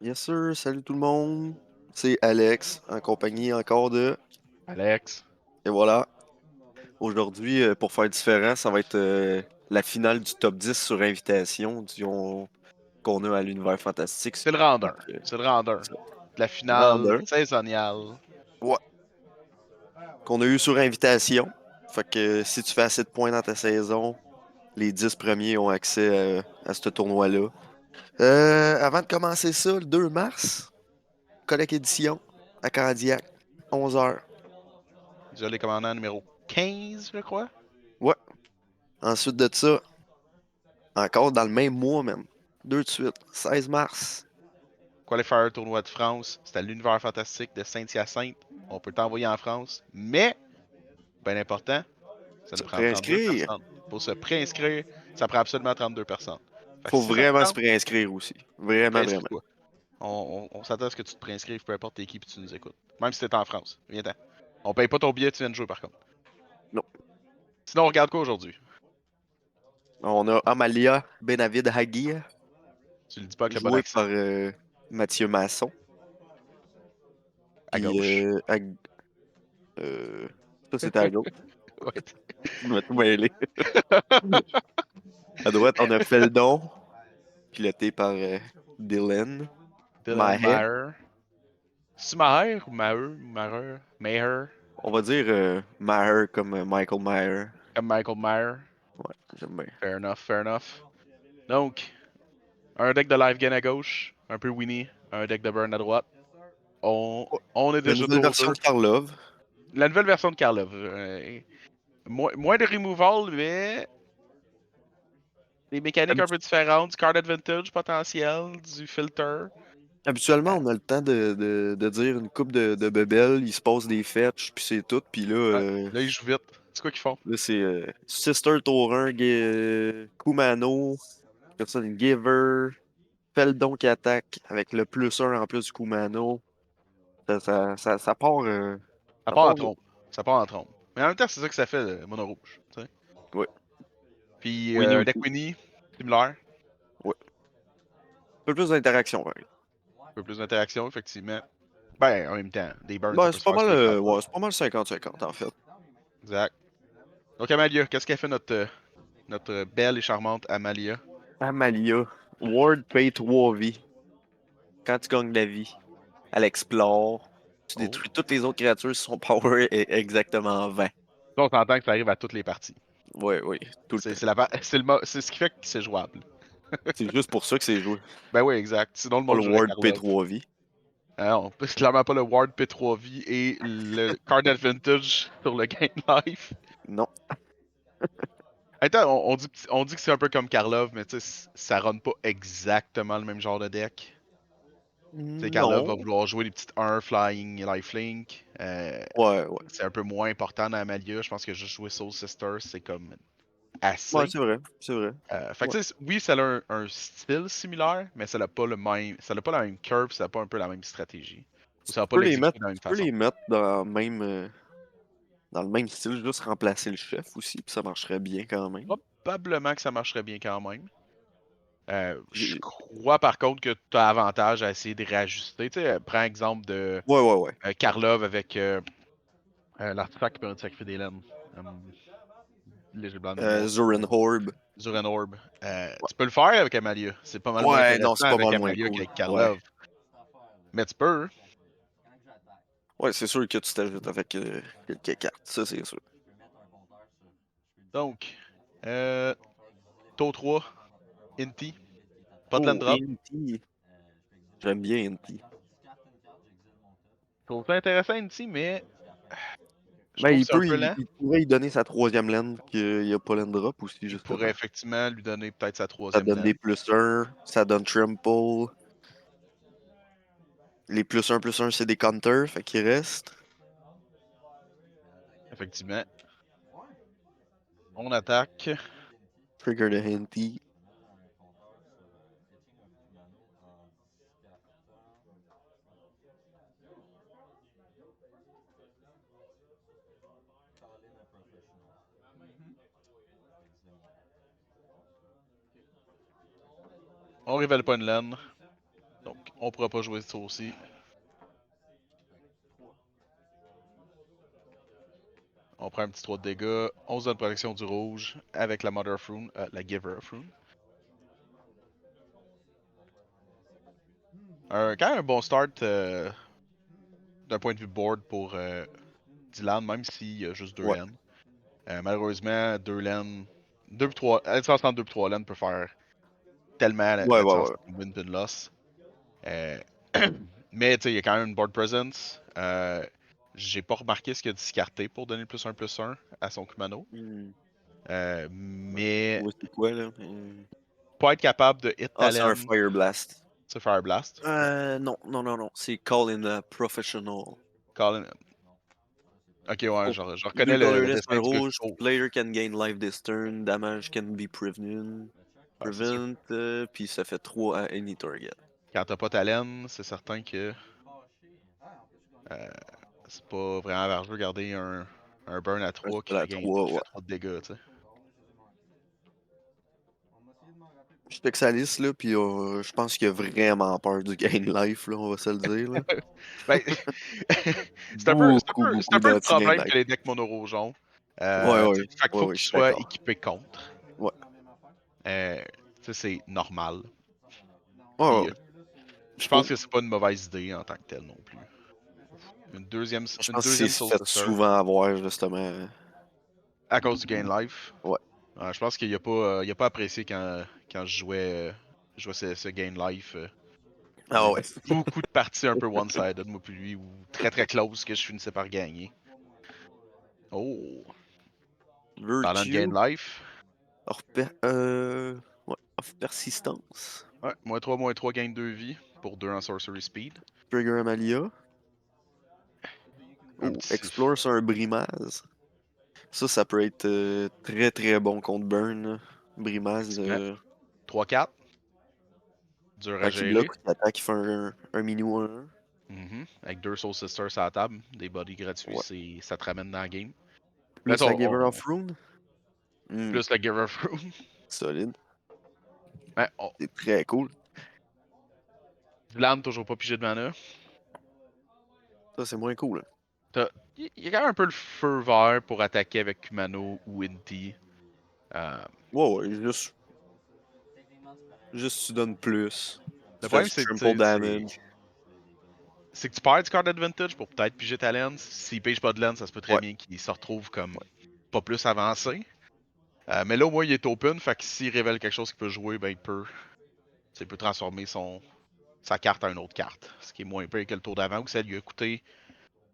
Yes sir, salut tout le monde. C'est Alex, en compagnie encore de... Alex. Et voilà, aujourd'hui, pour faire différent, ça va être la finale du top 10 sur invitation qu'on a à l'Univers Fantastique. C'est le round Donc, 1. C'est le round 1. ça. La Round finale 1, saisonnière. ouais, qu'on a eu sur invitation. Fait que si tu fais assez de points dans ta saison, les 10 premiers ont accès à ce tournoi-là. Avant de commencer ça, le 2 mars, Collègue Édition à Candiac, 11h. Déjà les commandants numéro 15, je crois. Ouais. Ensuite de ça, encore dans le même mois même. Deux de suite. 16 mars. Qualifier tournoi de France. C'est à l'univers fantastique de Saint-Hyacinthe. On peut t'envoyer en France. Mais, bien important, ça nous Se prend 32 préinscrire. personnes. Pour se préinscrire, ça prend absolument 32 personnes. Fait que Faut si ça te vraiment se tente, préinscrire aussi. Vraiment, vraiment. préinscris-toi. On s'attend à ce que tu te préinscrives, peu importe t'es qui, puis tu nous écoutes. Même si t'es en France. Viens-t'en. On paye pas ton billet, tu viens de jouer par contre. Non. Sinon, on regarde quoi aujourd'hui? On a Amalia Benavid Hagia, Tu le dis pas avec le bon joué accent. par Mathieu Masson. À Puis, gauche. euh, ça, c'était à gauche. Ouais. Je me tout mêlé. À droite, on a Feldon, piloté par Dylan Dylan Maher. Maher. C'est Maher ou Maher? Maher? Maher? On va dire Maher comme Michael Maher. Comme Michael Maher. Ouais, j'aime bien. Fair enough, fair enough. Donc, un deck de Live Gain à gauche, un peu Winnie, un deck de Burn à droite. Ouais. On est La déjà nouvelle tour version 2. de Karlov. La nouvelle version de Karlov. Moins de removal, mais des mécaniques un peu différentes, du card advantage potentiel, du filter. Habituellement, Euh, on a le temps de dire une coupe de bebelles, il se passe des fetch, puis c'est tout. Puis là, ouais. Là, ils jouent vite. C'est quoi qu'ils font? là c'est Sister Taurin, Kumano, comme ça, une Giver, Feldon qui attaque avec le plus un en plus du Kumano. Ça part. Ça Ça part part. en trompe. Ça part en trompe. Mais en même temps, c'est ça que ça fait, le mono rouge. Tu sais. Ouais. Puis, Winnie deck aussi. Winnie, similaire. Ouais. Un peu plus d'interaction, ouais. Un peu plus d'interaction, effectivement. Ben, en même temps, des burns, ça Ben, peut se faire sur les ouais, cartes. c'est pas mal 50-50 en fait. Exact. Donc, Amalia, qu'est-ce qu'elle fait notre belle et charmante Amalia? Amalia. Ward paye 3 vies. Quand tu gagnes la vie, elle explore. Tu Oh. détruis toutes les autres créatures, son power est exactement 20. Là, on s'entend que ça arrive à toutes les parties. Ouais, oui, tout le C'est temps. c'est la c'est ce qui fait que c'est jouable. C'est juste pour ça que c'est joué. Ben oui, exact. Sinon, le Pas le monde jouerait Ward Karlov. P3 vie. Ah non, c'est clairement pas le Ward P3V et le Card Advantage sur le Game Life. Non. Attends, on dit que c'est un peu comme Karlov, mais tu sais, ça run pas exactement le même genre de deck. Tu sais, Karlov va Non. vouloir jouer des petites 1 Flying Lifelink. Ouais, ouais. C'est un peu moins important dans Amalia. Je pense que juste jouer Soul Sister, c'est comme Ouais, assez. c'est vrai. C'est vrai. Fait Ouais. que tu sais, oui, ça a un style similaire, mais ça n'a pas le même. Ça n'a pas la même curve, ça n'a pas un peu la même stratégie. Ou ça va pas l'exécuter de la même Tu peux façon. les mettre dans le même style, juste remplacer le chef aussi, puis ça marcherait bien quand même. Probablement que ça marcherait bien quand même. Je J'ai- crois par contre que tu as avantage à essayer de réajuster. Tu sais, prends exemple de Ouais, ouais, ouais. Karlov avec l'artefact qui permet de sacrifier des laines. Léger blanc de mémoire. Zurin Horb. Zuren Orb. Ouais. Tu peux le faire avec Amalia. C'est pas mal moins Ouais, non, intéressant c'est pas avec mal moins Amalia cool. qu'avec Ouais. Karlov. Mais tu peux. Ouais, c'est sûr que tu t'ajoutes avec quelques cartes, ça c'est sûr. Donc, Tour 3, Inti. Pas de land Oh, drop. Inti. J'aime bien Inti. Je trouve ça intéressant, Inti, mais je Ben, trouve que c'est un peu lent. il pourrait y donner sa troisième laine qu'il n'y a pas land drop aussi, Il pourrait justement. effectivement lui donner peut-être sa Ça troisième donne des laine. plus un, ça donne trample. Les plus un c'est des counters, fait qu'il reste. Effectivement. On attaque. Trigger de Inti. On révèle pas une laine. Donc, on pourra pas jouer ça aussi. On prend un petit 3 de dégâts. 11 de protection du rouge avec la Mother of Rune, la Giver of Rune. Quand même un bon start d'un point de vue board pour Dylan, même s'il y a juste 2 Ouais. lanes. Malheureusement, 2 lanes. 2 3. La différence entre 2 et 3 lanes peut faire tellement la Ouais, différence ouais. entre win et loss. Euh, mais tu sais, il y a quand même une board presence. J'ai pas remarqué ce qu'il a discarté pour donner le +1/+1 à son Kumano. Hmm. Mais Ouais, c'est quoi, là? pas être capable de hit Ah, c'est un talent, Fire Blast. c'est Fire Blast. Non. C'est Call in a Professional. Colin. Ok, ouais, Oh, je les reconnais deux le colorless, un dessin du gars. rouge. Oh, Player can gain life this turn. Damage can be ouais, c'est sûr. Prevent. Puis ça fait 3 à any target. Quand t'as pas ta laine, c'est certain que euh, c'est pas vraiment avantageux de garder un burn à Un 3 spell à 3, qui fait ouais. 3 de dégâts, tu sais. Je check sa liste, là, puis je pense qu'il a vraiment peur du gain life, là, on va se le dire, là. Ben, c'est un Beaucoup peu le d'anti-gain problème life. que les decks mono rouge ont. Ouais, Tu sais, fait qu'il faut je qu'ils suis soient d'accord. équipés contre. Ouais. Tu sais, c'est normal. Ouais. Puis je pense Faut... que c'est pas une mauvaise idée en tant que telle non plus. Je Une pense que deuxième c'est Soul fait Sister souvent avoir, justement. à cause du gain life. Ouais. Je pense qu'il a pas apprécié quand je jouais ce gain life. On a Ah eu ouais. beaucoup de parties un peu one-sided, moi puis lui, ou très très close que je finissais par gagner. Oh! Parlant de gain Virtue. life, Hors, ouais. Hors persistance. ouais, moins 3 gain de 2 vie pour 2 en sorcery speed. Trigger Amalia. Un Oh, petit Explore sur un Brimaz. Ça peut être très très bon contre Burn, là. Brimaz, effectivement. 3-4, dur à quand il gérer. bloque ou qu'il attaque, il fait un mini 1. Avec 2 Soul Sisters à la table, des bodies gratuits, Ouais. ça te ramène dans le game. Là, Plus la Giver of Rune. Hmm, plus la Giver of Rune. solide. Ouais, C'est très cool. Dylan, toujours pas pigé de mana. Ça, c'est moins cool, hein. Il y a quand même un peu le feu vert pour attaquer avec Kumano ou Inti. Euh, Ouais, juste tu donnes plus. le Tu fais problème, du trample damage. c'est que tu perds du card advantage pour peut-être piger ta lens. S'il pige pas de lens, ça se peut très Ouais. bien qu'il se retrouve comme pas plus avancé. Mais là, au moins, il est open. Fait que s'il révèle quelque chose qu'il peut jouer, ben il peut transformer sa carte en une autre carte. Ce qui est moins pire que le tour d'avant où ça lui a coûté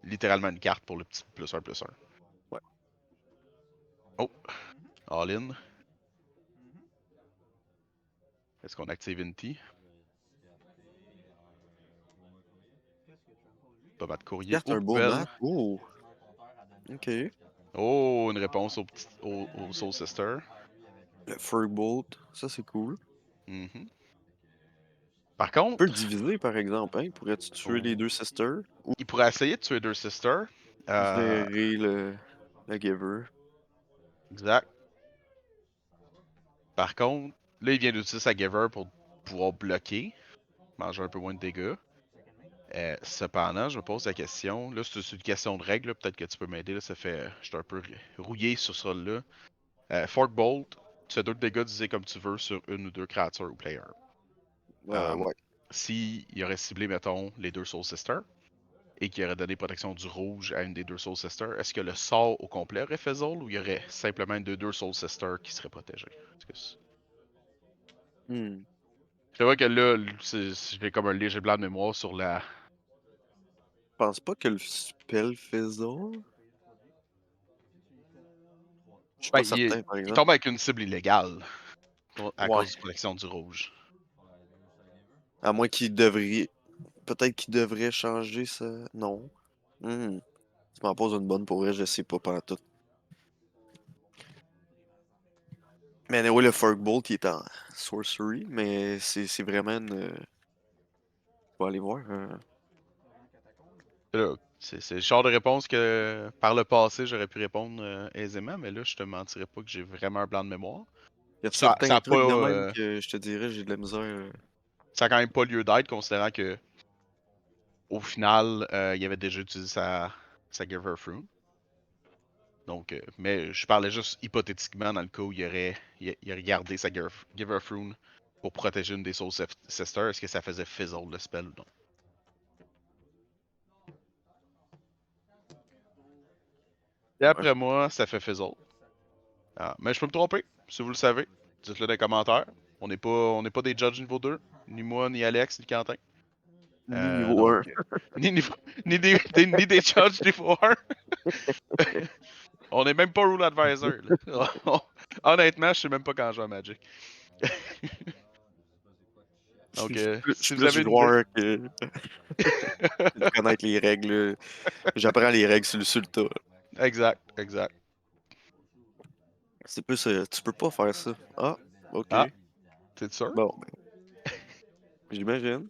littéralement une carte pour le petit +1/+1. Ouais. Oh, all in. Est-ce qu'on active Inti? Pas battre courrier Carte aux un beau poubelles. mat. Oh. Ok. Oh, une réponse au Soul Sister. Le Firbolt. Ça, c'est cool. Mhm. Par Tu peux le contre, diviser, par exemple, hein. Pourrais-tu tuer les oh, deux sisters? Ou il pourrait essayer de tuer deux sisters. gérer la Giver? Exact. Par contre, là, il vient d'utiliser sa Giver pour pouvoir bloquer, manger un peu moins de dégâts. Cependant, je me pose la question. Là, c'est une question de règle. Peut-être que tu peux m'aider. Là, ça fait. Je suis un peu rouillé sur ça là. Fork Bolt, tu fais 2 dégâts divisés comme tu veux sur une ou deux créatures ou players. Ouais. Si il aurait ciblé, mettons, les deux Soul Sisters et qu'il aurait donné protection du rouge à une des deux Soul Sisters, est-ce que le sort au complet aurait fizzle ou il y aurait simplement une de deux Soul Sisters qui seraient protégées? Hmm. C'est vrai que là, j'ai comme un léger blanc de mémoire sur la. Je pense pas que le spell fizzle. Je suis Ben, pas certain, par il exemple. tombe avec une cible illégale à Ouais. cause de protection du rouge. À moins qu'il devrait. Peut-être qu'il devrait changer ça. Non. Hmm. Tu m'en poses une bonne pour vrai, je sais pas tout. Mais anyway, le Forkbolt, il est en sorcery, mais c'est vraiment une. On va aller voir. Là, c'est le genre de réponse que par le passé j'aurais pu répondre aisément, mais là je te mentirais pas que j'ai vraiment un blanc de mémoire. Il y a Ça certains a pas. trucs de même que je te dirais, j'ai de la misère. ça a quand même pas lieu d'être, considérant que au final, il avait déjà utilisé sa Giver Fruit. Donc, mais je parlais juste hypothétiquement dans le cas où il aurait gardé sa Giver Fruit pour protéger une des Soul Sisters. Est-ce que ça faisait fizzle le spell ou non? D'après moi, ça fait fizzle. Ah, mais je peux me tromper, si vous le savez. Dites-le dans les commentaires. On n'est pas des judges niveau 2. Ni moi, ni Alex, ni Quentin. Ni niveau Donc, 1. ni, niveau- ni des judges niveau 1. On n'est même pas rule advisor. Là. Honnêtement, je sais même pas quand je joue à Magic. Donc, Je suis si vous plus avez une idée. joueur que de connaître les règles. J'apprends les règles sur le tas. Exact, exact. C'est plus. Tu peux pas faire ça. Ah, ok. Ah, t'es sûr? Bon, ben, j'imagine.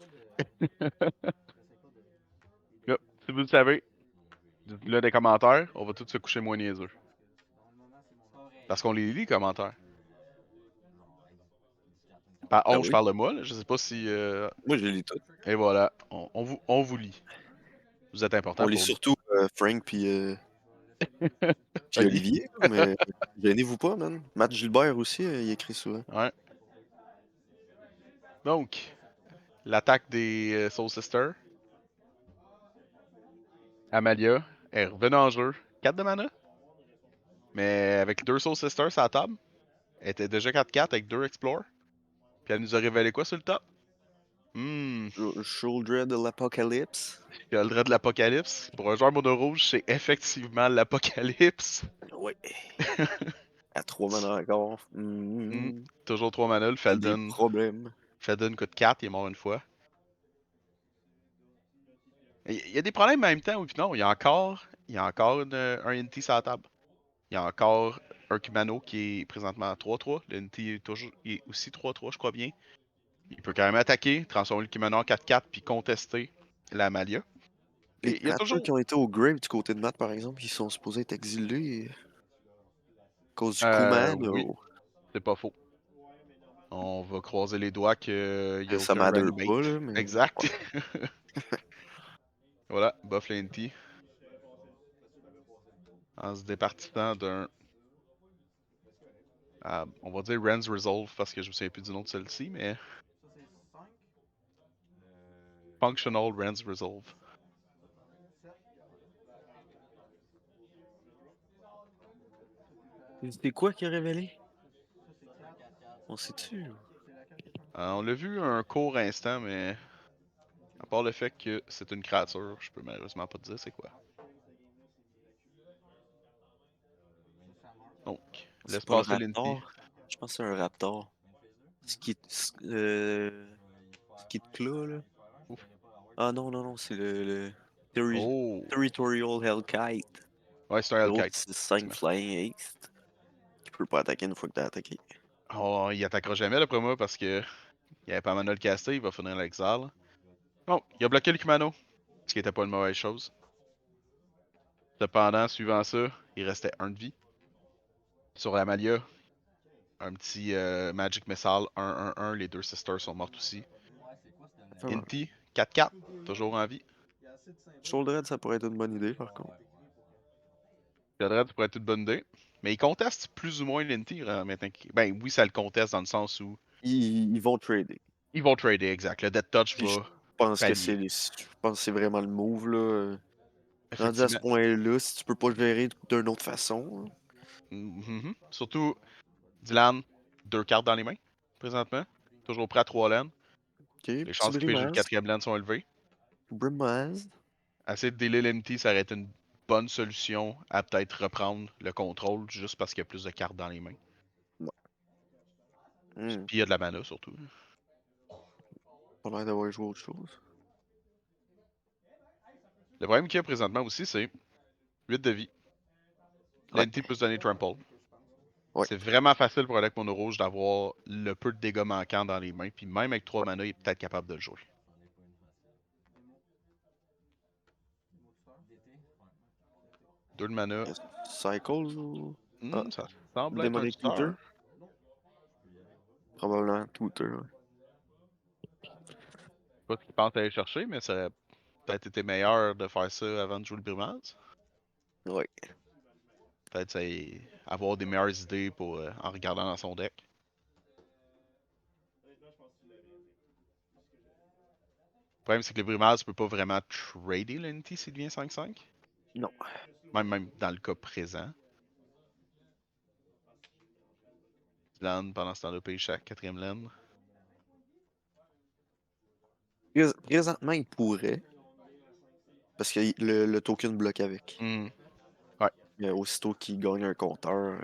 Là, si vous le savez, dites-le dans les commentaires. On va tous se coucher moins niaiseux. Parce qu'on les lit, les commentaires. Ben Je oui. parle de moi, là. Je sais pas si. Moi, je les lis toutes. Et voilà, on vous lit. Vous êtes On important lit pour nous. surtout Frank puis Oli? Olivier, là, mais gênez-vous pas, man. Matt Gilbert aussi, il écrit souvent. Ouais. Donc, l'attaque des Soul Sisters. Amalia est revenue en jeu. 4 de mana. Mais avec 2 Soul Sisters à la table. Elle était déjà 4-4 avec 2 Explore. Puis elle nous a révélé quoi sur le top? Children de l'Apocalypse. Eldred de l'Apocalypse. Pour un joueur mono rouge, c'est effectivement l'Apocalypse. Ouais. À 3 mana encore. Toujours 3 mana. Le C'est des Felden. problèmes. Felden coûte 4, il est mort une fois. Il y a des problèmes en même temps, oui, puis non. Il y a encore un NT sur la table. Il y a encore un Kumano qui est présentement à 3-3. Le NT est aussi 3-3, je crois bien. Il peut quand même attaquer, transformer le Kumano en 4-4 puis contester la Malia. Les Et il y a créatures toujours. qui ont été au grave du côté de Matt, par exemple, ils sont supposés être exilés à cause du Oui, Kumano. c'est pas faux. On va croiser les doigts qu'il n'y a Ça aucun m'adore reanimate. pas, là, mais. Exact. Ouais. Voilà, buff le NT. En se départissant d'un. On va dire Rens Resolve parce que je me souviens plus du nom de celle-ci, mais. Functional Rens Resolve. C'était quoi qui a révélé? On sait-tu? On l'a vu un court instant, mais. À part le fait que c'est une créature, je peux malheureusement pas te dire c'est quoi. Donc, C'est laisse pas le passer l'NT. Raptor? Je pense que c'est un Raptor. Skid Claw, là? Ouf. Ah non, non, non, c'est le Oh! Territorial Hellkite. Ouais, c'est un L'autre, Hellkite. c'est 5 Effectivement. Flying Haste. Qui peut pas attaquer une fois que t'as attaqué. Oh, il attaquera jamais d'après moi parce que il avait pas mal de le caster, il va finir l'exile. Bon, il a bloqué le Kumano, ce qui était pas une mauvaise chose. Cependant, suivant ça, il restait 1 de vie. Sur la Malia, un petit Magic Missile 1-1-1, les 2 sisters sont mortes aussi. Ah, Inti, 4-4, toujours en vie. Shoulder, ça pourrait être une bonne idée, par contre. Cadred pourrait être une bonne idée. Mais il conteste plus ou moins l'Inti maintenant. Ben oui, ça le conteste dans le sens où Ils vont trader. ils vont trader, exact. Le Death Touch Puis je va pense que pallier. je pense que c'est vraiment le move, là. Rendu à ce Effectivement. point-là, si tu peux pas le gérer d'une autre façon. Hein. Surtout, Dylan, 2 cartes dans les mains, présentement. Toujours prêt à 3 lanes. Ok, Les petit chances qu'il puisse jouer le brimage. 4ème lane sont élevées. Brimage. Essayer de délai l'NT, ça aurait été une bonne solution à peut-être reprendre le contrôle juste parce qu'il y a plus de cartes dans les mains. Ouais. Hmm. Puis il y a de la mana surtout. Pas l'air d'avoir joué autre chose. Le problème qu'il y a présentement aussi, c'est 8 de vie. Ouais. L'NT peut se donner trample. Ouais. C'est vraiment facile pour un deck mono rouge d'avoir le peu de dégâts manquants dans les mains. Puis même avec 3 mana, il est peut-être capable de le jouer. Deux de mana. Cycles ou. Ah, Ça semble être un Demonic Tutor. tuteur. Probablement Tutor. Ouais. pas ce qu'ils pensent aller chercher, mais ça aurait peut-être été meilleur de faire ça avant de jouer le Brimaz. Ouais. Peut-être avoir des meilleures idées pour, en regardant dans son deck. Le problème, c'est que le Brimaz peut pas vraiment trader l'Entity s'il devient 5-5. Non. Même dans le cas présent. Land pendant ce temps-là paye chaque quatrième land. Présentement, il pourrait. Parce que le token bloque avec. Hmm. Mais aussitôt qu'il gagne un compteur.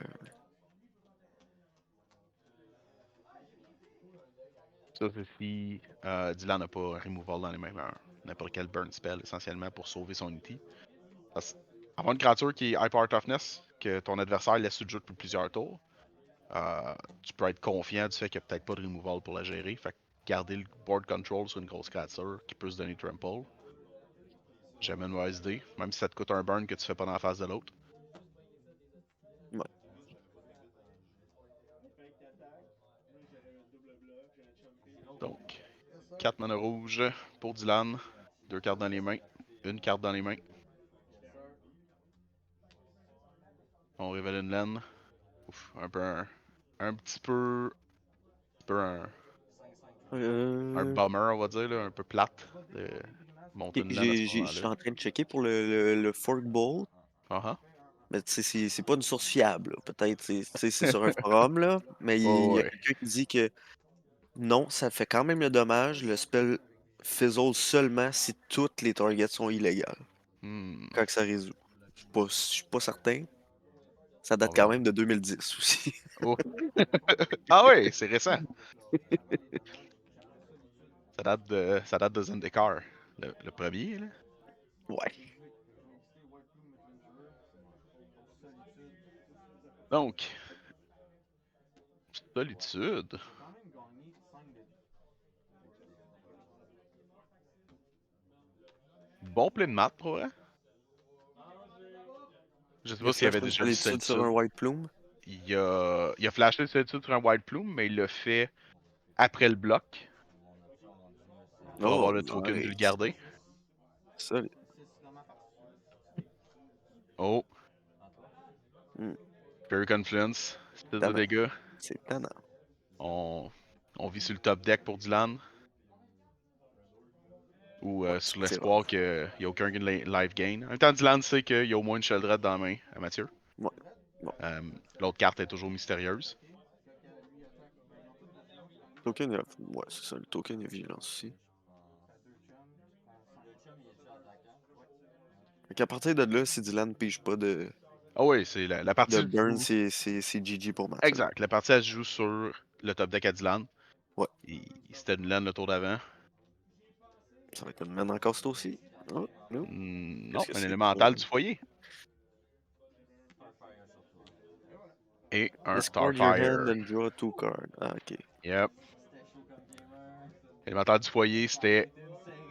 Ça, c'est si Dylan n'a pas un removal dans les mains, n'importe quel burn spell essentiellement pour sauver son Unity. Avoir une créature qui est Hyper Toughness, que ton adversaire laisse sur le jeu depuis plusieurs tours, tu peux être confiant du fait qu'il n'y a peut-être pas de removal pour la gérer. Fait que garder le board control sur une grosse créature qui peut se donner trample. Jamais une mauvaise idée, même si ça te coûte un burn que tu fais pas dans la face de l'autre. Ouais. Donc, 4 mana rouges pour Dylan, 2 cartes dans les mains, une carte dans les mains. On révèle une laine. Ouf, un petit peu un Euh, bummer, on va dire, là, un peu plate de monter ok, une laine à ce je suis moment-là. en train de checker pour le Fork Bolt. Ah ah. Mais tu sais, c'est pas une source fiable, là. Peut-être, tu sais, c'est sur un forum, là. Mais il Oh, y a ouais. quelqu'un qui dit que non, ça fait quand même le dommage. Le spell fizzle seulement si toutes les targets sont illégales. Hmm. Quand que ça résout. Je suis pas certain. Ça On date va quand voir. même de 2010 aussi. Oh. Ah ouais, c'est récent. Ça date de Zendikar. Le premier, là. Ouais. Donc, solitude. Bon plein de maths, pour vrai. Je sais Il a pas s'il y flash avait une déjà du solitude sur un solitude. White Plume. Il a flashé le solitude sur un Wild Plume, mais il l'a fait après le bloc pour avoir Oh, le token puis le nice. garder. Solide. Oh, Hmm, Fairy Confluence, 6 de tannant. dégâts. C'est tannant. On, on vit sur le top deck pour Dylan. Ou Ouais, sur c'est l'espoir rare. qu'il n'y a aucun live gain. En même temps, Dylan sait qu'il y a au moins une Sheldred dans la main à Mathieu. Ouais. Bon. L'autre carte est toujours mystérieuse. Token, ouais, c'est ça. Le token de vigilance aussi. Fait qu'à partir de là, si Dylan pige pas Ah oui, c'est la de partie se burn, joue. c'est GG pour Mathieu. Exact. La partie elle se joue sur le top deck à Dylan. Ouais. C'était une laine le tour d'avant. Ça va être une main encore, c'est aussi. Oh, no. Non, Qu'est-ce que un c'est? élémental du foyer. Et un Discard your hand Starfire. and draw 2 cards. Ah, ok. Yep. Élémental du foyer, c'était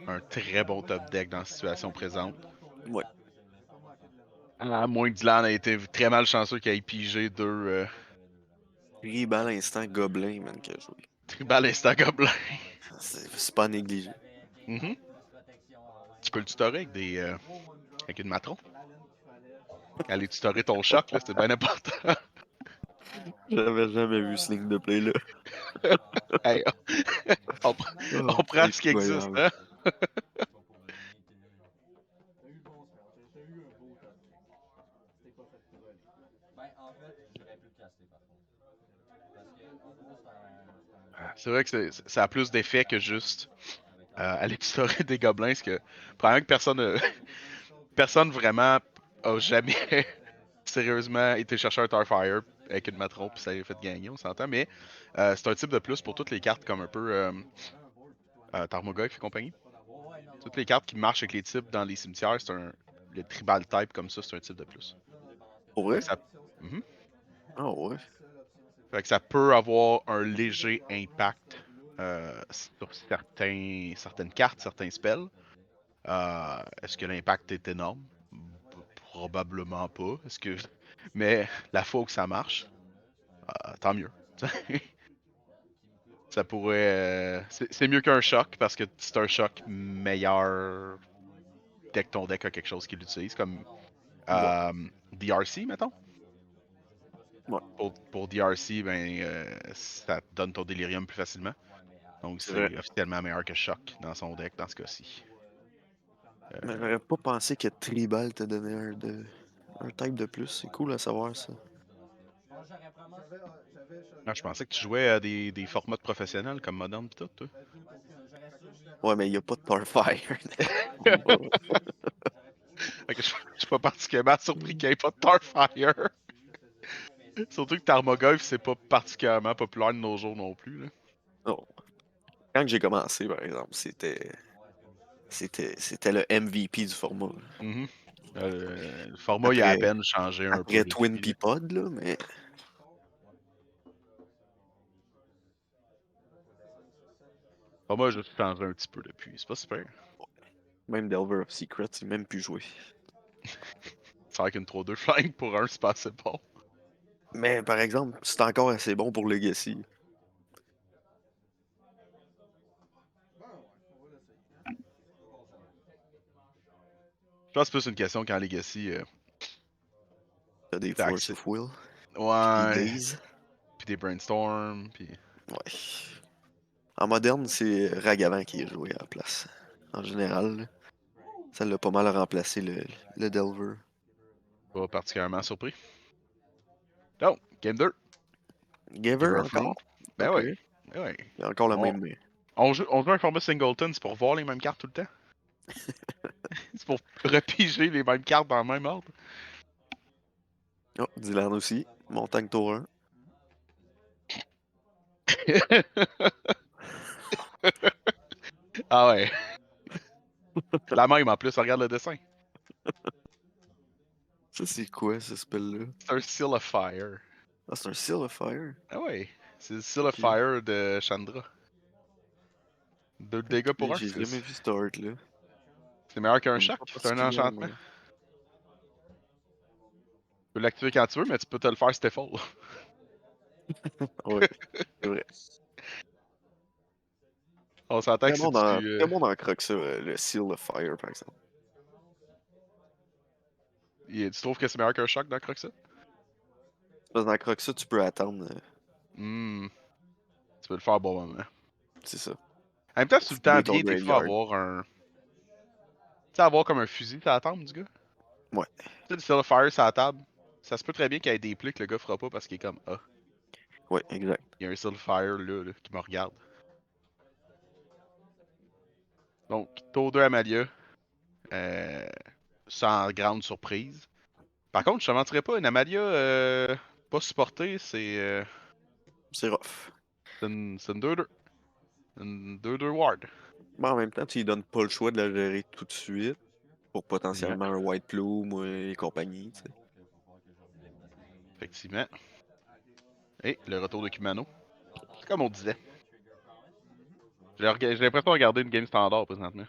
un très bon top deck dans la situation présente. Ouais. À moins que Dylan ait été très malchanceux qu'il ait pigé deux Tribal l'instant Gobelin, man, qui a joué. tribal instant gobelin. C'est pas à négliger. Mhm. Tu peux le tutorer avec une matron. Aller tutorer ton choc, là, c'est bien important. J'avais jamais vu ce ligne de play-là. Hey, on, Oh, on prend ce qui existe, incroyable. hein? C'est vrai que ça a plus d'effet que juste aller tutorer des gobelins, parce que probablement que personne vraiment a jamais sérieusement été chercher un Starfire avec une matron puis ça a fait gagner, on s'entend, mais c'est un type de plus pour toutes les cartes comme un peu Tarmogoyf et compagnie. Toutes les cartes qui marchent avec les types dans les cimetières, le tribal type comme ça, c'est un type de plus. Pour Fait vrai? que ça, Mhm. Ah ouais. Fait que ça peut avoir un léger impact sur certaines cartes, certains spells. Est-ce que l'impact est énorme? Probablement pas. Mais la fois où ça marche, tant mieux. Ça pourrait. C'est mieux qu'un choc parce que c'est un choc meilleur dès que ton deck a quelque chose qui l'utilise, comme Ouais. DRC, mettons. Ouais. Pour DRC, ben, ça te donne ton délirium plus facilement. Donc C'est vrai. c'est officiellement meilleur que choc dans son deck dans ce cas-ci. Mais j'aurais pas pensé que Tribal te donnait un type de plus. C'est cool à savoir ça. Ah, je pensais que tu jouais à des formats de professionnels comme Modern pis tout, toi. Ouais, mais il y a pas de Starfire. Fait que je suis pas particulièrement surpris qu'il n'y ait pas de Starfire. Surtout que Tarmogoyf, c'est pas particulièrement populaire de nos jours non plus. Là. Non. Quand j'ai commencé, par exemple, c'était le MVP du format. Mhm. Le format, il a à Après, peine changé un peu après Twin depuis. Là. Peapod, là, mais Le format a juste changé un petit peu depuis. C'est pas super. même Delver of Secrets, il même plus joué. C'est vrai qu'une 3-2 flying pour un, c'est pas assez bon. Mais par exemple, c'est encore assez bon pour Legacy. Je pense que c'est plus une question qu'en Legacy, T'as des t'as Force accès. of Will, puis des Ouais. Days. Puis des brainstorms, puis Ouais. En moderne, c'est Ragavan qui est joué à la place. En général, là. Ça l'a pas mal remplacé le Delver. pas particulièrement surpris. Donc, game 2. Giver Giver Free. encore? Ben Ok. ouais. Il Ben ouais. y a encore la On, même main. on joue un format singleton, c'est pour voir les mêmes cartes tout le temps. C'est pour repiger les mêmes cartes dans le même ordre. Oh, Dylan aussi. Montagne Tour 1. Ah ouais. La même en plus, regarde le dessin. Ça, c'est quoi, ce spell-là? C'est un Seal of Fire. Ah, c'est un Seal of Fire. Ah ouais. C'est le Seal of Ok. Fire de Chandra. 2 dégâts Ok, pour un. j'ai jamais vu cette art-là. C'est meilleur qu'un Comme choc. pas C'est un enchantement. particulièrement. Tu peux l'activer quand tu veux, mais tu peux te le faire si t'es fort. Ouais, c'est vrai. On s'entend que si tu. Très bon dans Croc, ça, le Seal of Fire, par exemple. Tu trouves que c'est meilleur qu'un choc dans Croxa? Parce que dans Croc, ça, tu peux attendre. Hmm. Tu peux le faire au bon moment. C'est ça. En même temps, c'est Pour tout le temps fouler ton bien des fois graveyard. avoir un. Tu sais, avoir comme un fusil à la tempe du gars. Ouais, Tu sais, le Seal of Fire sur la table. Ça se peut très bien qu'il y ait des plis que le gars fera pas parce qu'il est comme ah, ouais, exact. il y a un Seal of Fire là, qui me regarde. Donc, tour 2 Amalia. Euh, sans grande surprise. Par contre, je te mentirais pas, une Amalia pas supportée, C'est rough. c'est une 2-2. Une 2-2 Ward. Mais en même temps, tu lui donnes pas le choix de la gérer tout de suite pour Effectivement. potentiellement un White Plume et compagnie, tu sais. Effectivement. Et le retour de Kumano. C'est comme on disait. J'ai l'impression de regarder une game standard présentement.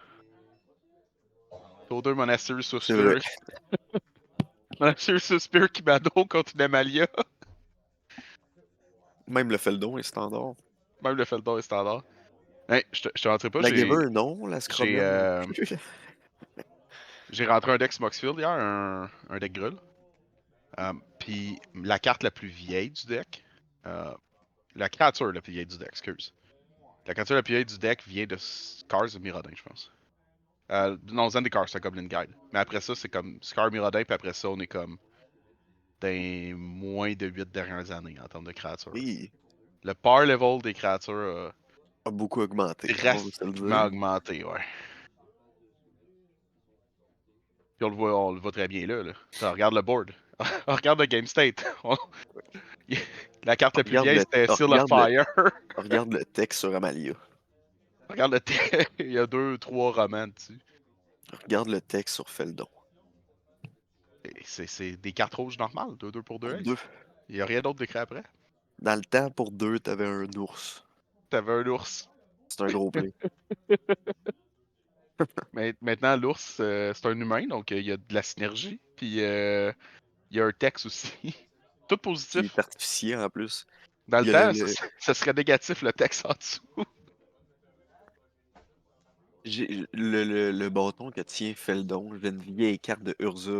Tour 2 Monastery C'est vrai. Suspire. Monastery Suspire Kumano contre une Amalia. Même le Feldon est standard. Même le Feldor est standard. Hey, je te rentrerai pas, La Giver, non. La j'ai, Scromium non euh, plus. j'ai rentré un deck Smoxfield hier, un deck Gruul. Puis la carte la plus vieille du deck, euh, la créature la plus vieille du deck, excuse. La créature la plus vieille du deck vient de Scars of Mirrodin, je pense. Non, Zendikar, c'est un Goblin Guide. Mais après ça, c'est comme Scar Mirrodin, puis après ça, on est comme dans moins de 8 dernières années en termes de créatures. Oui, Le power level des créatures a beaucoup augmenté, a on va se le drastiquement dire. augmenté, ouais. Puis on le voit très bien là. Regarde le board. Regarde le game state. La carte la plus Regarde vieille, le, c'était Seal of regarde le, Fire. regarde le texte sur Amalia. Regarde le il y a 2, 3 romans dessus. Regarde le texte sur Feldon. C'est des cartes rouges normales, 2-2 pour 2 Pour deux. aces. Il n'y a rien d'autre d'écrit après. Dans le temps, pour deux, t'avais un ours. T'avais un ours. C'est un gros play. Mais maintenant, l'ours, c'est un humain, donc il y a de la synergie. Puis il y a un texte aussi. Tout Qui est positif. artificiel en plus. Dans le Il y a temps, ça serait négatif le texte en dessous. le bâton que tient Feldon, j'ai une vieille carte de Urza.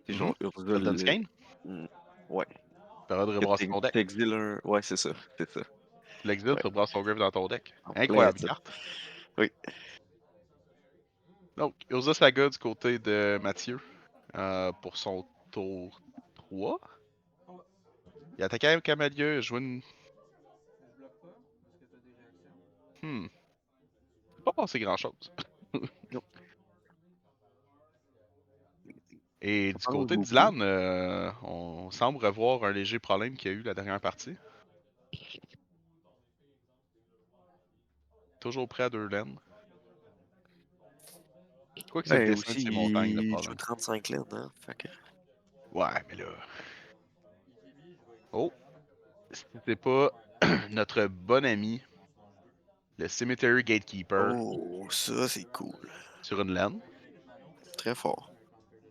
C'est genre Urza Golden le. Skein, Hmm, ouais. période de Que rebrasser ton deck. t'exiles un. Ouais, c'est ça. C'est ça. Tu l'exiles, Ouais. tu rebrasses ton grave dans ton deck. En plein Incroyable ça. carte. Oui. Donc, Urza Saga du côté de Mathieu pour son tour 3. Il attaquait avec Amalia, il a joué une. Hmm. C'est pas passé grand chose. Non. Et On du parle au côté low play. d'Ilan, on semble revoir un léger problème qu'il y a eu la dernière partie. Toujours prêt à 2 laines. Quoi que c'est le Ben dessin de aussi, ces montagnes, le il joue problème. 35 lanes, hein. Fait que. Ouais, mais là. Oh, c'était pas notre bon ami, le Cemetery Gatekeeper, Oh, ça, c'est cool. sur une laine. Très fort.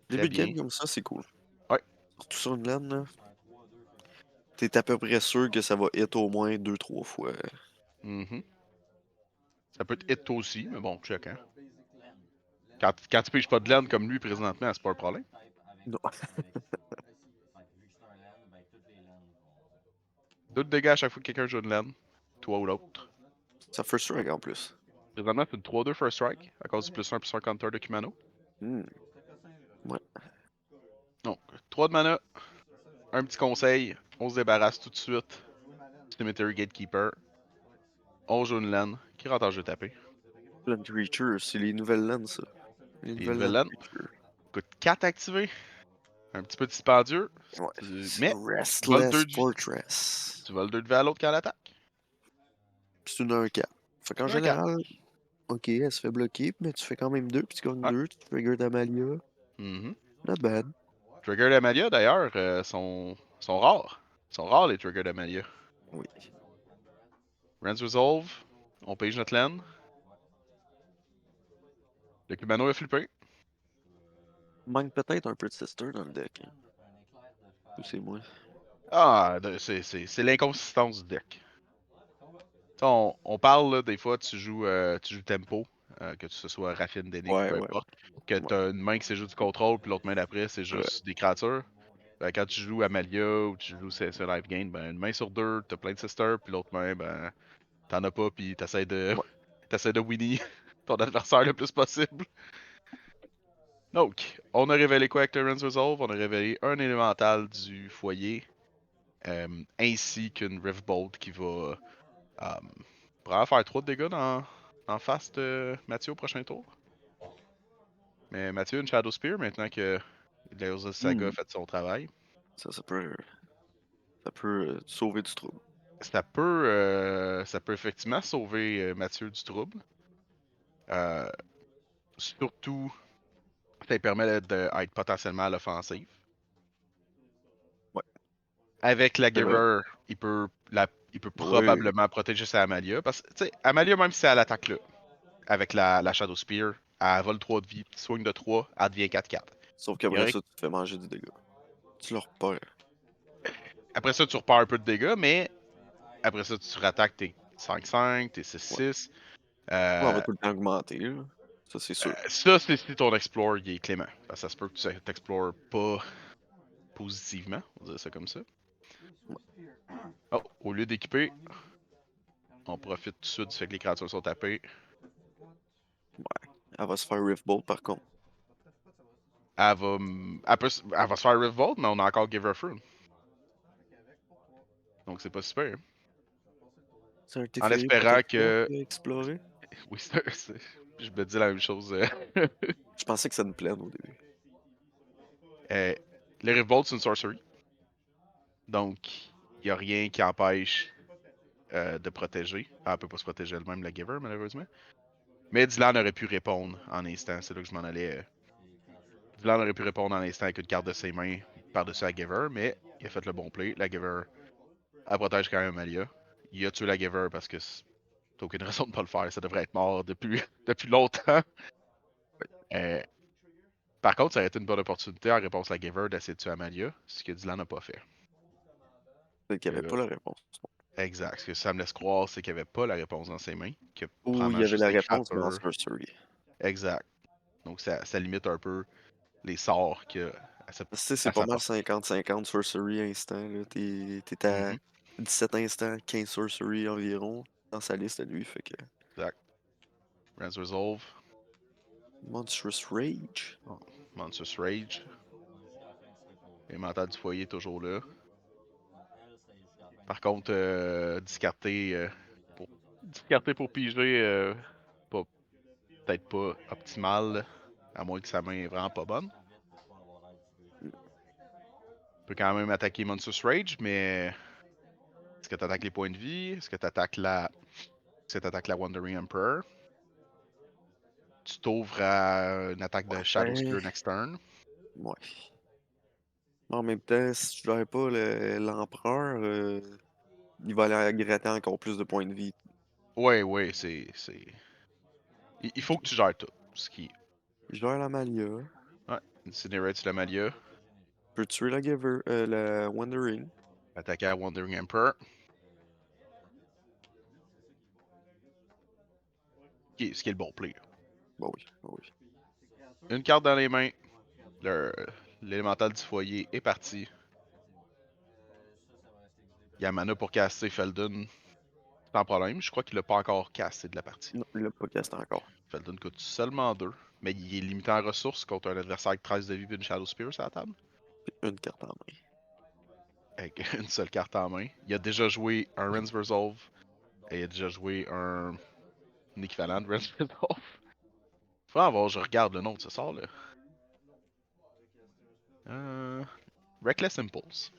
Très Début de bien. game comme ça, c'est cool. Ouais. Surtout sur une lane, là. T'es à peu près sûr que ça va hit au moins 2-3 fois. Mhm. Ça peut être hit toi aussi, mais bon, check, hein. Quand tu piges pas de laine comme lui présentement, c'est pas un problème. Non. 2 de dégâts à chaque fois que quelqu'un joue une laine, toi ou l'autre. Ça first strike en plus. Présentement, c'est une 3-2 first strike à cause du +1/+1 counter de Kumano. Hmm. Ouais. Donc, 3 de mana, un petit conseil, on se débarrasse tout de suite du Cemetery Gatekeeper. On joue une laine qui rentre en jeu tapé. Land Creature, c'est les nouvelles lanes, ça. Les Les nouvelles nouvelles Land laines Creature. coûtent 4 activés. Un petit peu dispendieux. Ouais. C'est Mais tu voles Restless 2 Fortress. tu voles 2 de vie à l'autre quand elle attaque. C'est une 1-4. Fait qu'en C'est un 4. général, ok, elle se fait bloquer, mais tu fais quand même 2, puis tu gagnes Ouais. 2, tu trigger d'Amalia. Mhm. Not bad. Trigger d'Amalia, d'ailleurs, sont rares. Sont rares les triggers d'Amalia. Oui. Rends Resolve, on page notre laine. Le Kumano a flippé. Manque peut-être un peu de sister dans le deck. Hein. Ou c'est moi. Ah, c'est l'inconsistance du deck. On parle là, des fois, tu joues tempo, que ce soit Raffine, d'énigme, Ouais, peu ouais, importe. Que ouais. t'as une main qui c'est juste du contrôle, puis l'autre main d'après, c'est Ouais. juste des créatures. Quand tu joues Amalia ou tu joues ce live game, ben une main sur deux, t'as plein de sisters, puis l'autre main, ben t'en as pas, puis t'essaies de Ouais. t'essaies de winnie ton adversaire le plus possible. Donc, on a révélé quoi avec le Rens Resolve? On a révélé un élémental du foyer, ainsi qu'une Riftbolt qui va probablement faire 3 de dégâts en face de Mathieu au prochain tour. Mais Mathieu a une Shadow Spear maintenant que Leosa Saga a Hmm. fait son travail. Ça peut sauver du trouble. Ça peut effectivement sauver Mathieu du trouble. Euh, Surtout, ça lui permet d'être potentiellement à l'offensive. Ouais, Avec la c'est vrai. Giver, il peut Oui, probablement protéger sa Amalia. Parce que, tu sais, Amalia, même si c'est à l'attaque là, avec la Shadow Spear, elle vole 3 de vie, petit swing de 3, elle devient 4-4. sauf Il y qu'après aurait- ça, tu te fais manger du dégât. Tu leur perds. Après ça, tu repars un peu de dégâts, mais après ça, tu rattaques tes 5-5, tes Ouais. 6-6. Ouais, on va Euh, tout le temps augmenter, là. Ça, c'est sûr. Ça, c'est si ton explore il est clément. Parce que ça se peut que tu t'explores pas positivement, on va dire ça comme ça. Oh, au lieu d'équiper, on profite tout de suite du fait que les créatures sont tapées. Elle va se faire Riftbolt, par contre. Elle va se faire Riftbolt, mais on a encore Give Her Fruit. Donc c'est pas super. C'est un En Teferi espérant protecteur que. qui a exploré. Oui, je me dis la même chose. Je pensais que ça nous plaît au début. Euh, le Riftbolt, c'est une sorcery. Donc, il n'y a rien qui empêche de protéger. Elle peut pas se protéger elle-même, la Giver, malheureusement. Mais Dylan aurait pu répondre en instant. C'est là que je m'en allais. Dylan aurait pu répondre en instant avec une carte de ses mains par-dessus la Giver, mais il a fait le bon play. La Giver, elle protège quand même Amalia. Il a tué la Giver parce que t'as aucune raison de pas le faire. Ça devrait être mort depuis, depuis longtemps. Euh, Par contre, ça aurait été une bonne opportunité en réponse à la Giver d'essayer de tuer Amalia, ce que Dylan n'a pas fait. Peut-être qu'il n'y avait Que- pas la réponse. Exact. Ce que ça me laisse croire, c'est qu'il n'y avait pas la réponse dans ses mains, que Ou il probablement y avait juste la les réponse, mais en créateurs. sorcery. Exact. Donc ça limite un peu les sorts que Tu sais, c'est à pas sa mal portée. 50-50 sorcery instant, là. T'es à Mhm. 17 instants, 15 sorcery environ dans sa liste à lui, fait que... Exact. Rance Resolve. Monstrous Rage. Oh, Monstrous Rage. Et Mental du foyer toujours là. Par contre, discarter pour piger, pas- peut-être pas optimal, à moins que sa main est vraiment pas bonne. Peut quand même attaquer Monstrous Rage, mais est-ce que tu attaques les points de vie? Est-ce que tu attaques la Wandering Emperor? Tu t'ouvres à une attaque de Shadow Ben, Spear next turn? ouais. Mais en même temps, si tu gères pas l'empereur, il va aller gratter encore plus de points de vie. Ouais, ouais, il faut que tu gères tout. Ce qui. Il gère la Malia. Ouais, Incinerate la Malia, Peut tuer la Giver, la Wandering. attaquer à Wandering Emperor. Ce qui est le bon play. Bah oui, bah oui. Une carte dans les mains. L'élémental du foyer est parti. Il y a mana pour caster Feldon sans problème. Je crois qu'il l'a pas encore casté de la partie. Non, il l'a pas casté encore. Feldon coûte seulement 2. Mais il est limité en ressources contre un adversaire avec 13 de vie et une Shadow Spear sur la table. Une carte en main. Avec une seule carte en main. Il a déjà joué un Rens Resolve. Et il a déjà joué un équivalent de Rens Resolve. Faut voir, je regarde le nom de ce sort là. Euh, Reckless Impulse.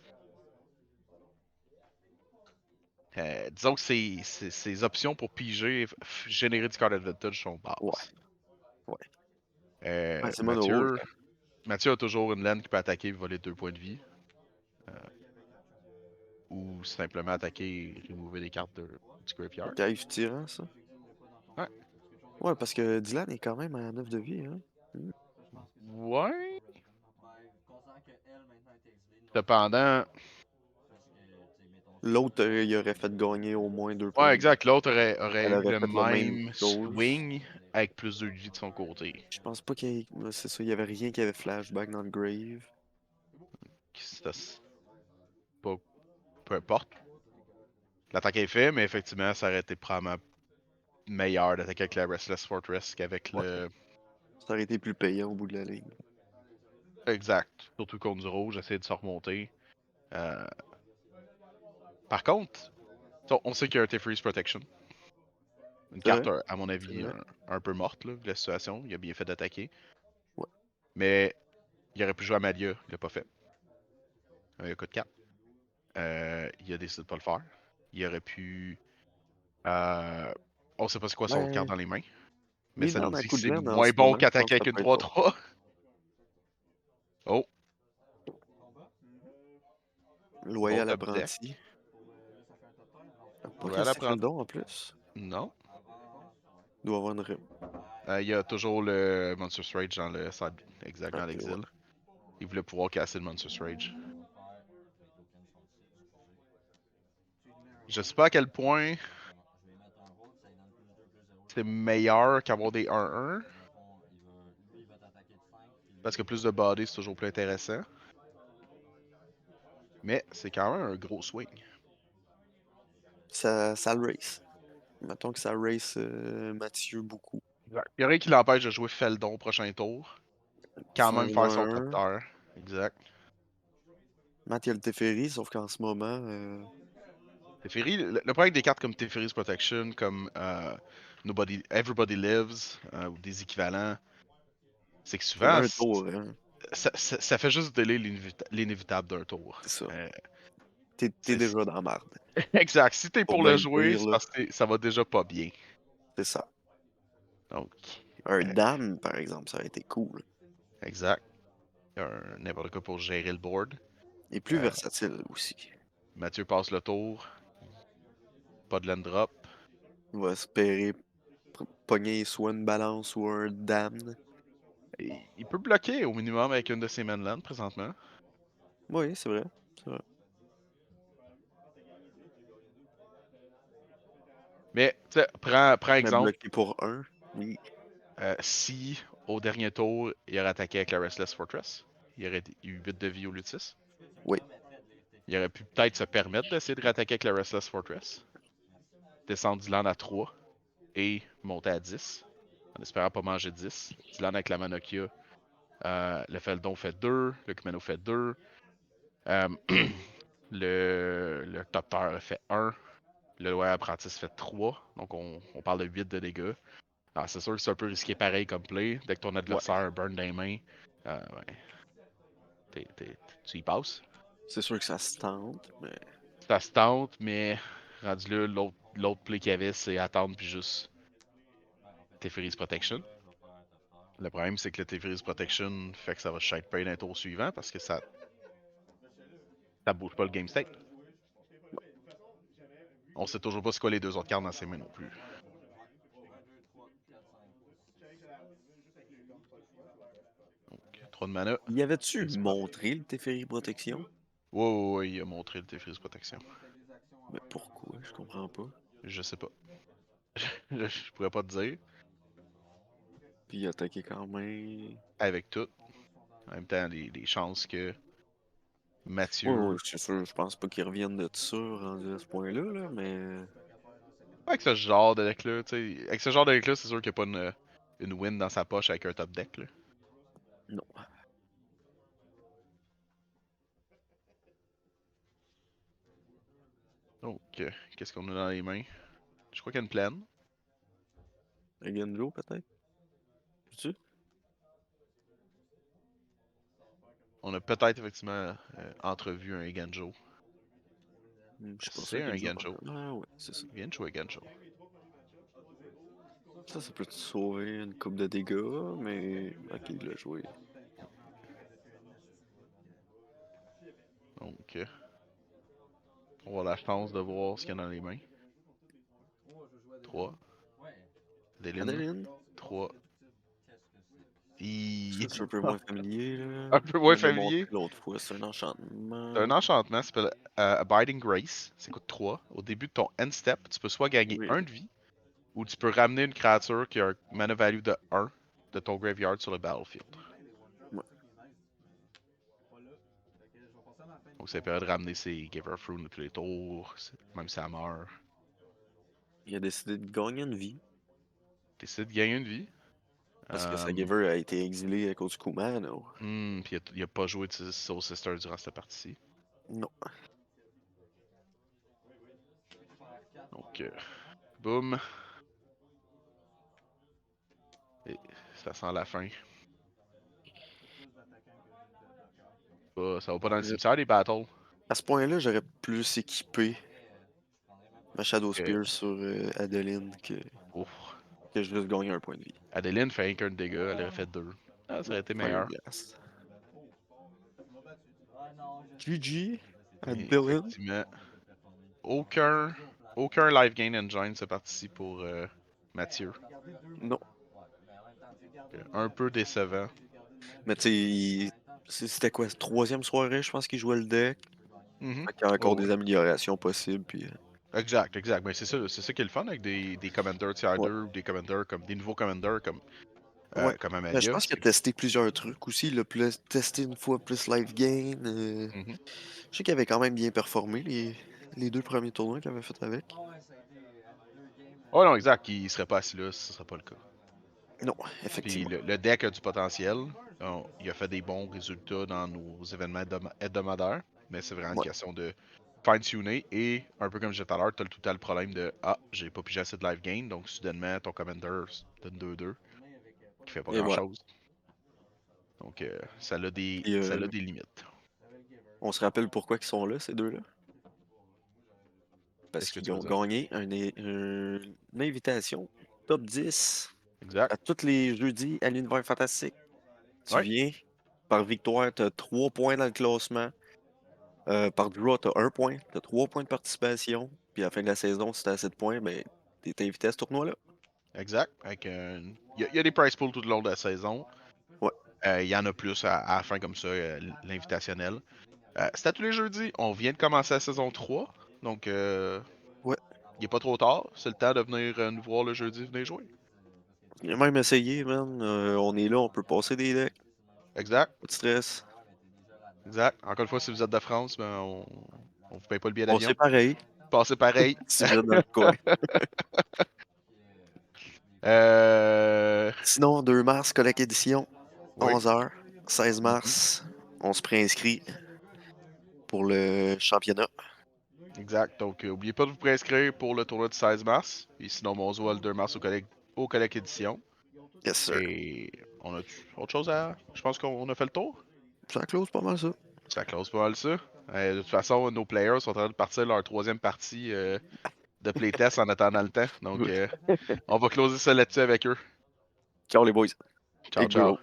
Disons que ses options pour piger, générer du card advantage sont Ouais, basses. ouais. Ouais, c'est mono rouge. Mathieu, Mathieu a toujours une laine qui peut attaquer et voler 2 points de vie. Ou simplement attaquer et remover des cartes du graveyard. Cave tirant, ça. Ouais. Ouais, parce que Dylan est quand même à 9 de vie, hein. Ouais. Cependant, L'autre, il aurait fait gagner au moins 2 points ouais, de vie. exact. L'autre aurait Elle eu aurait le fait la même même chose. swing avec plus de vie de son côté. Je pense pas qu'il y ait... ouais, c'est ça, il y avait rien qui avait flashback dans le grave. Pas, peu importe. L'attaque est faite, mais effectivement, ça aurait été probablement meilleur d'attaquer avec la Restless Fortress qu'avec Ouais. le. Ça aurait été plus payant au bout de la ligne. Exact. Surtout contre du rouge, essayer de se remonter. Euh, Par contre, on sait qu'il y a un T-Freeze Protection. Une C'est carte, vrai? à mon C'est avis, vrai? un peu morte, là, vu la situation. Il a bien fait d'attaquer. Ouais. Mais il aurait pu jouer à Malia, il l'a pas fait. Il a coup de 4. Il a décidé de pas le faire. Il aurait pu. Euh, on sait pas c'est quoi son autre carte Ben, dans les mains. Mais il est ça nous down à dit que coup de c'est laine en moins ce bon moment. Je pense qu'attaquer que ça avec une peut être bon. 3-3. Oh, bon Loyal top deck. apprenti. Pas Loyal casté fait le apprenti. don en plus. Non. Il doit avoir une rime. Il y a toujours le Monstrous Rage dans le side, exact dans Ok, ouais. l'exil. Il voulait pouvoir casser le Monstrous Rage. Je sais pas à quel point c'est meilleur qu'avoir des 1-1. Parce que plus de body, c'est toujours plus intéressant. Mais c'est quand même un gros swing. Ça le race. Mettons que ça race Mathieu beaucoup. Exact. Il y a rien qui l'empêche de jouer Feldon au prochain tour. Quand Faire même un faire son 1-1. tracteur. Exact. Matt, il y a le Teferi, sauf qu'en ce moment, Teferi, le problème avec des cartes comme Teferi's Protection, comme Everybody Lives, ou des équivalents, c'est que c'est souvent, un tour, hein. ça fait juste délai l'inévitable d'un tour. C'est ça. Euh, T'es c'est- déjà dans la marde. exact. Si t'es Pour pour bien le le jouer, dire, c'est là. parce que ça va déjà pas bien. C'est ça. Donc, Un euh, dame, par exemple, ça aurait été cool. exact. N'importe quoi pour gérer le board. Et plus Euh, versatile aussi. Mathieu passe le tour. Pas de land drop. On va espérer pogner soit une balance ou un damn. Il peut bloquer au minimum avec une de ses mainlands présentement. Oui, c'est vrai. C'est vrai. Mais, tu sais, prends Mais exemple, bloqué pour un. Oui. si au dernier tour, il aurait attaqué avec la Restless Fortress, il aurait eu 8 de vie au lieu de 6. Oui. Il aurait pu peut-être se permettre d'essayer de rattaquer avec la Restless Fortress, descendre Dylan à 3 et monter à 10, en espérant pas manger 10. Dylan avec la Manokia, le Feldon fait 2, le Kumeno fait 2, euh, le Topter fait 1, le Loyer Apprentice fait 3, donc on parle de 8 de dégâts. Alors c'est sûr que c'est un peu risqué pareil comme play. Dès que ton Ouais. adversaire burn des mains, ouais, tu y passes. C'est sûr que ça se tente, mais. Ça se tente, mais rendu là, l'autre play qu'il y avait, c'est attendre puis juste Teferi's Protection. Le problème, c'est que le Teferi's Protection fait que ça va shake pain un tour suivant parce que ça bouge pas le game state. On sait toujours pas c'est quoi les deux autres cartes dans ses mains non plus. Donc, 3 de mana. Y avait-tu C'est pas. montré le Teferi Protection? Ouais, il a montré le Teferi's Protection. Mais pourquoi? Je comprends pas. Je sais pas. Je pourrais pas te dire. Puis il a attaqué quand même. Avec tout. En même temps, les chances que Ouais, Mathieu. ouais, c'est sûr. Je pense pas qu'il revienne de ça rendu à ce point-là, là, mais. Avec ce genre de deck-là, tu sais. Avec ce genre de deck-là, c'est sûr qu'il n'y a pas une win dans sa poche avec un top deck, là. Non. Donc, qu'est-ce qu'on a dans les mains? Je crois qu'il y a une plaine. Genjo, peut-être? Tu? On a peut-être effectivement entrevu un Genjo. Je suis pas sûr C'est qu'il un joue pas. Genjo. Ah ouais, c'est ça. Il vient de jouer Genjo. Ça peut te sauver une coupe de dégâts, mais. Ok, il l'a joué. Donc, on va avoir la chance de voir ce qu'il y a dans les mains. 3. Deline. Adeline? 3. Ça, c'est un peu moins familier, là. Un peu Il moins me l'a montré familier. l'autre fois, c'est un C'est un enchantement. enchantement, ça s'appelle Abiding Grace. Ça coûte 3. Au début de ton end step, tu peux soit gagner Oui. 1 de vie, ou tu peux ramener une créature qui a un mana value de 1 de ton graveyard sur le battlefield. Ouais. Donc ça permet de ramener ses Giver Fruit de tous les tours, même si ça meurt. Il a décidé de gagner une vie Décide de gagner une vie. parce que sa Euh, giver a été exilé à cause du Kumano. Puis il a pas joué de Soul Sister durant cette partie. Non. Donc, boum. Et ça sent la fin. Ça va pas dans le Je- cimetière les battles. À ce point-là, j'aurais plus équipé ma Shadow Que, Spear sur Adeline ouf. que juste gagner un point de vie. Adeline fait un de dégâts, elle aurait fait 2. Ah, ça Ouais. aurait été Fire meilleur. Blast. GG, Adeline. Effectivement. Aucun, aucun live gain engine se partie pour Mathieu. Non. Un peu décevant. Mais tu sais, c'était quoi? Troisième soirée, je pense qu'il jouait le deck. Mhm. Fait qu'il y a encore Oh, des oui. améliorations possibles. Puis, Exact, exact. Mais c'est ça qui est le fun avec des commanders tier ouais. 2 ou des commanders comme des nouveaux commanders Ouais. comme Mais je Amalia. pense qu'il a testé plusieurs trucs aussi. Il a testé une fois plus live gain. Mhm. Je sais qu'il avait quand même bien performé les deux premiers tournois qu'il avait fait avec. Oh non, exact. Il serait pas assis là, ce serait pas le cas. Non, Puis effectivement. le deck a du potentiel. Il a fait des bons résultats dans nos événements hebdomadaires. Mais c'est vraiment une Ouais. question de fine-tuner. Et un peu comme je disais tout à l'heure, t'as tout le temps le problème de ah, j'ai pas pigé assez de live gain. Donc soudainement, ton commander donne 2-2 qui fait pas Et grand voilà. chose. Donc Puis, ça a des limites. on se rappelle pourquoi ils sont là, ces deux-là. Parce Qu'est-ce que qu'ils tu veux ont dire? gagné une invitation top 10 Exact. à tous les jeudis à l'Univers Fantastique. Tu Ouais, viens, par victoire, tu as 3 points dans le classement. Par draw, tu as 1 point. Tu as 3 points de participation. Puis à la fin de la saison, si tu as 7 points, ben, tu es invité à ce tournoi-là. exact. Il y a des price pools tout le long de la saison. Ouais, Il y en a plus à la fin comme ça, l'invitationnel. C'est à tous les jeudis. On vient de commencer la saison 3. Donc, ouais. il est pas trop tard. C'est le temps de venir nous voir le jeudi, venir jouer. J'ai même essayé, man. On est là, on peut passer des decks. Exact, Pas de stress. exact. Encore une fois, si vous êtes de France, ben on vous paye pas le billet On sait d'avion. pareil, Passez pareil. si vous êtes dans le coin. euh... Sinon, 2 mars, Collecte Édition, Oui. 11h. 16 Mhm. mars, on se préinscrit pour le championnat. Exact. Donc, oubliez pas de vous préinscrire pour le tournoi du 16 mars. Et sinon, on se voit le 2 mars au Collègue Édition. Yes, sir. Et on a autre chose à. Je pense qu'on a fait le tour. Ça close pas mal ça. Ça close pas mal ça. De toute façon, nos players sont en train de partir leur troisième partie de playtest en attendant le temps. Donc, Oui. on va closer ça là-dessus avec eux. Ciao les boys. Ciao, Hey, ciao. bro.